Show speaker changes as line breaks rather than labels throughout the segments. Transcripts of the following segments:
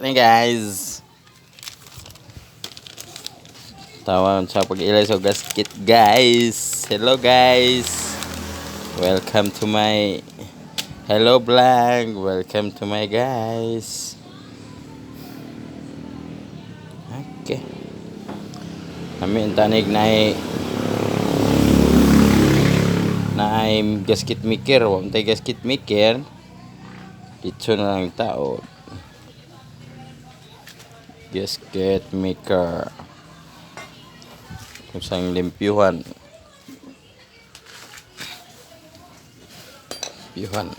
Ini guys, tawon sa pag-ilay sa gasket guys. Hello guys, welcome to my hello vlog. Welcome to my guys. Okay, kami tanig na gasket maker. Huwag tayo gasket maker. Dito na lang tao. Gasket maker. Isang limpyuhan. Limpyuhan.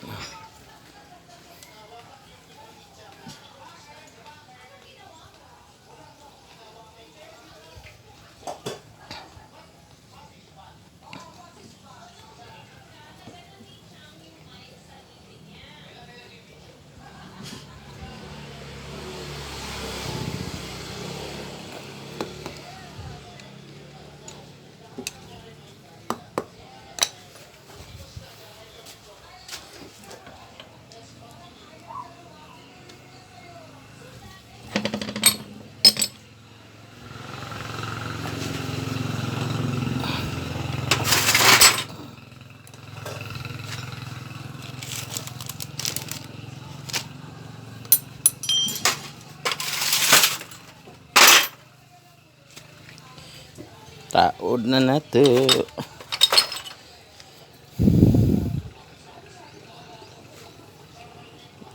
Taod na nato.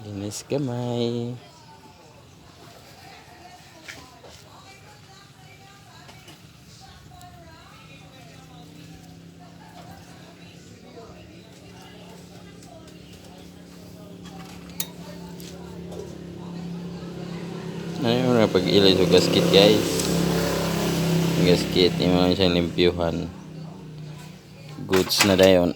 Linis kamay. Ano yung pag-ilay sa gasket guys? Gasket, yung mga siyang limpyuhan. Goods na dayon.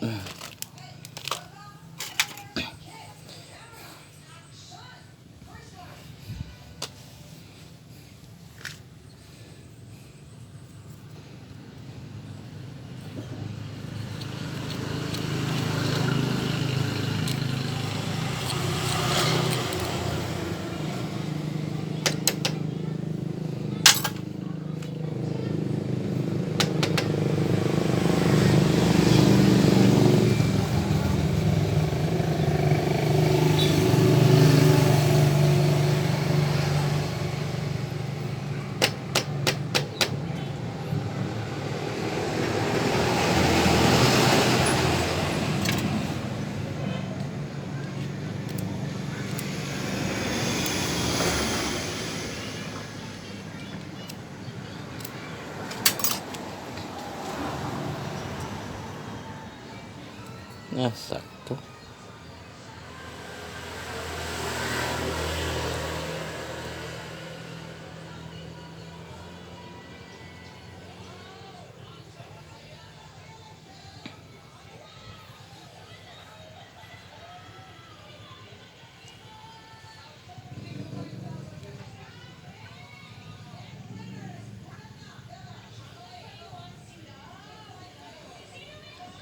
Ah, sakto.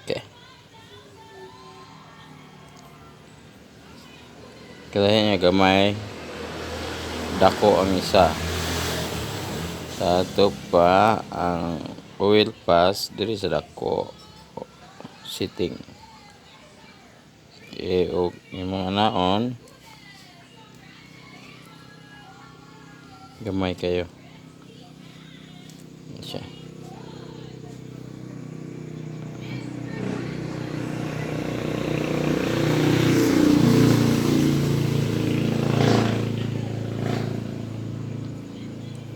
Okay. Kaya gamay. Dako ang isa. Sa ato pa ang oil pass diri sa dako. Sitting. Okay, o yung mga naon gamay kayo. Siya.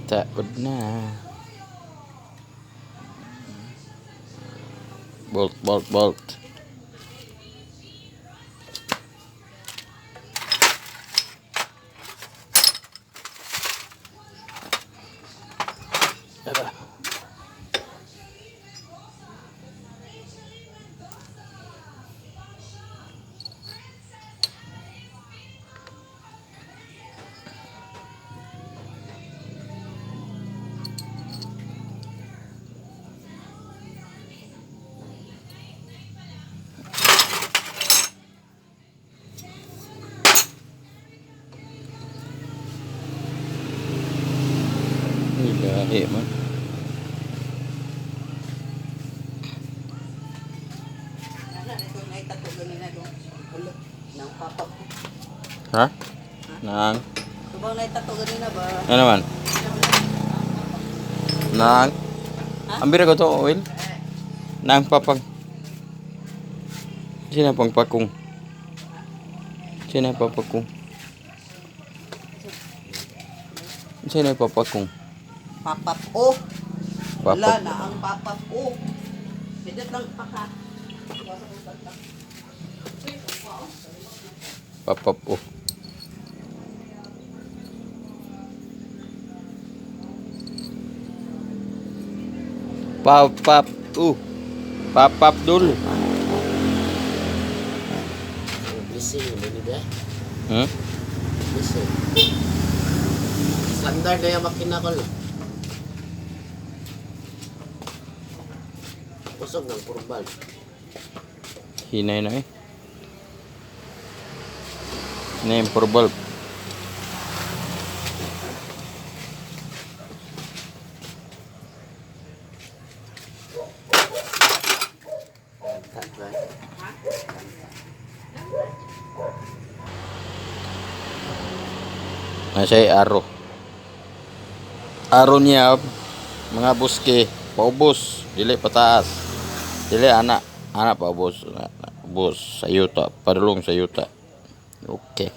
Taod na. Bolt, bolt, bolt. Tara. Gahi man.
Ito na itato ganin na doon. Ulo. Nang papa ko.
Ha? Nang
Subang na itato ganin na ba?
ano man? Nang ambira ko to oil. Nang papang. Sina pang pakung. Sina papakung. Sina papakung.
Papap o. Wala
Papap.
na ang papap o. Pidot lang paka.
Papap oh. Papap Papap dul.
Bising ini dia.
Hmm?
Bising. Standar gaya makina ko lang. Kusog ng kurbal.
Hinay na eh. Hinay yung purbalb. Nasa aro. Aro niya mga buske paubos, dili pataas. Dili anak paubos. Bos sa yuta, padulong sa yuta. Okay.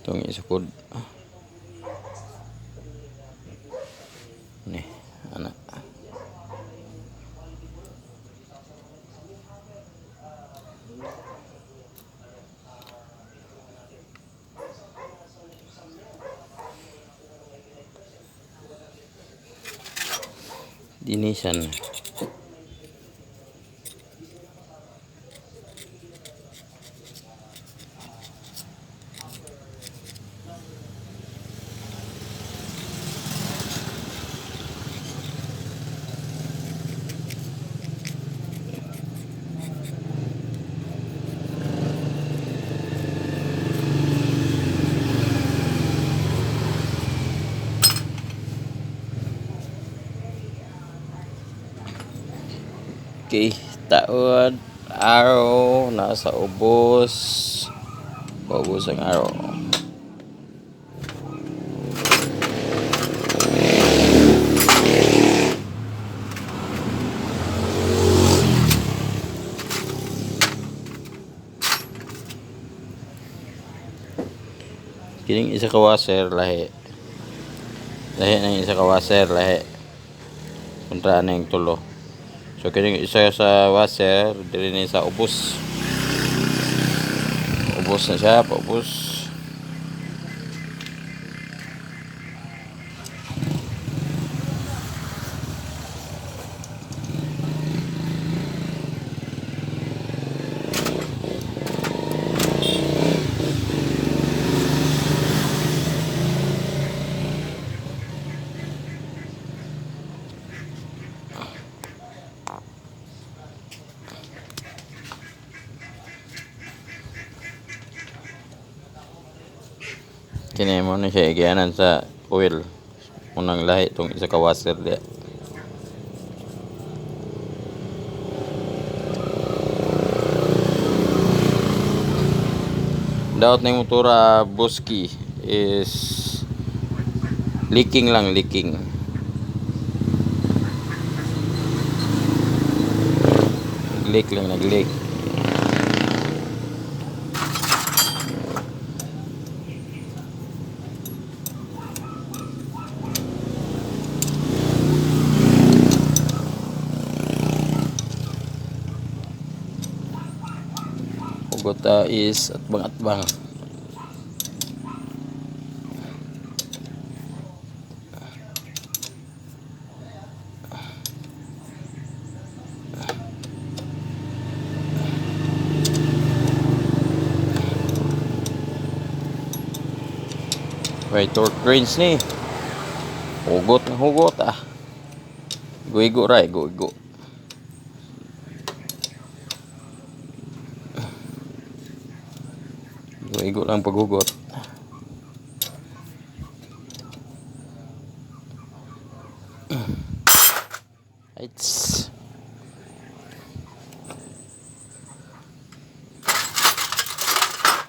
Itong isukod. Nih, anak. Dinisan. Okay, taon araw nasa ubos. Paubos ang araw. Kining isa ka washer lahi. Lahi ng isa ka washer lahi. Kontra na yung tulo. So kining isa sa washer dili ni sa ubos. Ubos na siya, paubos. Kini mo na siya igayanan sa oil. Unang lahi itong isa ka washer dia. Daot na yung motora Boski is leaking lang, leaking. Nag-leak lang, nag-leak. Bogota is atbang-atbang. May torque range ni. Hugot na hugot ah. Igo-igo ra, igo-igo. Igo lang paghugot.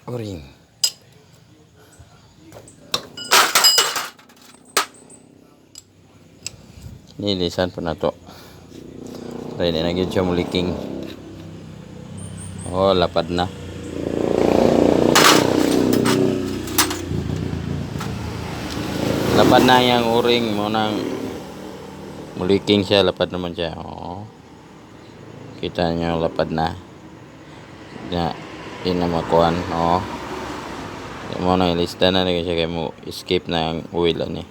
O-ring. Nilisan po na to. Ready na gyud siya muliking. Oh, lapad na. Lapad na yung o-ring mo nang muliking siya, lapad naman siya. Oh. Kita nyo, lapad na. Yun na makuhan. Oh. Mo nang ilista na siya kay mo escape na ang oil ani.